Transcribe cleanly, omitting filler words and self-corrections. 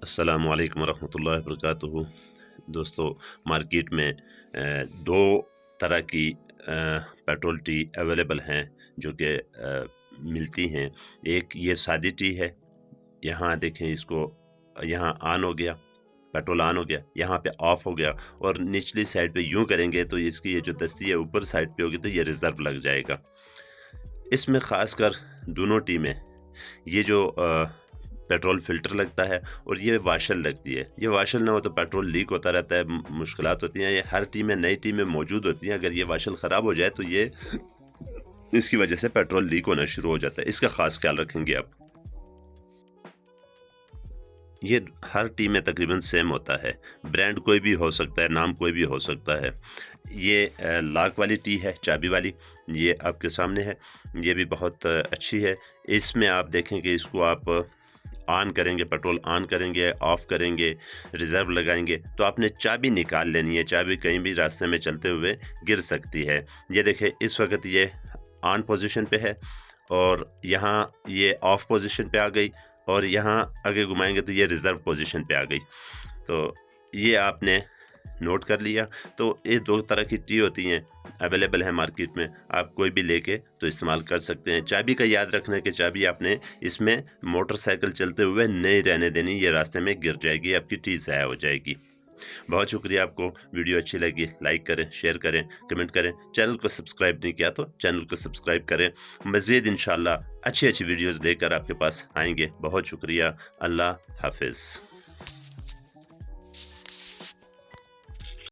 السلام علیکم ورحمۃ اللہ وبرکاتہ۔ دوستو، مارکیٹ میں دو طرح کی پیٹرول ٹی اویلیبل ہیں جو کہ ملتی ہیں۔ ایک یہ سادی ٹی ہے، یہاں دیکھیں اس کو، یہاں آن ہو گیا، پیٹرول آن ہو گیا، یہاں پہ آف ہو گیا، اور نچلی سائڈ پہ یوں کریں گے تو اس کی یہ جو دستی ہے اوپر سائڈ پہ ہوگی تو یہ ریزرو لگ جائے گا۔ اس میں خاص کر دونوں ٹی میں یہ جو پیٹرول فلٹر لگتا ہے اور یہ واشر لگتی ہے۔ یہ واشر نہ ہو تو پیٹرول لیک ہوتا رہتا ہے، مشکلات ہوتی ہیں۔ یہ ہر ٹیم میں، نئی ٹیم میں موجود ہوتی ہیں۔ اگر یہ واشر خراب ہو جائے تو یہ اس کی وجہ سے پیٹرول لیک ہونا شروع ہو جاتا ہے۔ اس کا خاص خیال رکھیں گے آپ۔ یہ ہر ٹیم میں تقریباً سیم ہوتا ہے، برانڈ کوئی بھی ہو سکتا ہے، نام کوئی بھی ہو سکتا ہے۔ یہ لاک والی ٹی ہے، چابی والی، یہ آپ کے سامنے ہے۔ یہ بھی بہت اچھی ہے۔ اس میں آپ دیکھیں کہ اس کو آپ آن کریں گے، پیٹرول آن کریں گے، آف کریں گے، ریزرو لگائیں گے تو آپ نے چابی نکال لینی ہے۔ چابی کہیں بھی راستے میں چلتے ہوئے گر سکتی ہے۔ یہ دیکھیں اس وقت یہ آن پوزیشن پہ ہے اور یہاں یہ آف پوزیشن پہ آ گئی، اور یہاں آگے گھمائیں گے تو یہ ریزرو پوزیشن پہ آ گئی۔ تو یہ آپ نے نوٹ کر لیا۔ تو یہ دو طرح کی ٹی ہوتی ہیں، اویلیبل ہے مارکیٹ میں، آپ کوئی بھی لے کے تو استعمال کر سکتے ہیں۔ چابی کا یاد رکھنا کہ چابی آپ نے اس میں موٹر سائیکل چلتے ہوئے نہیں رہنے دینی، یہ راستے میں گر جائے گی، آپ کی ٹی ضائع ہو جائے گی۔ بہت شکریہ۔ آپ کو ویڈیو اچھی لگی لائک کریں، شیئر کریں، کمنٹ کریں۔ چینل کو سبسکرائب نہیں کیا تو چینل کو سبسکرائب کریں۔ مزید انشاءاللہ اچھی ویڈیوز لے کر آپ کے پاس آئیں گے۔ بہت شکریہ۔ اللہ حافظ۔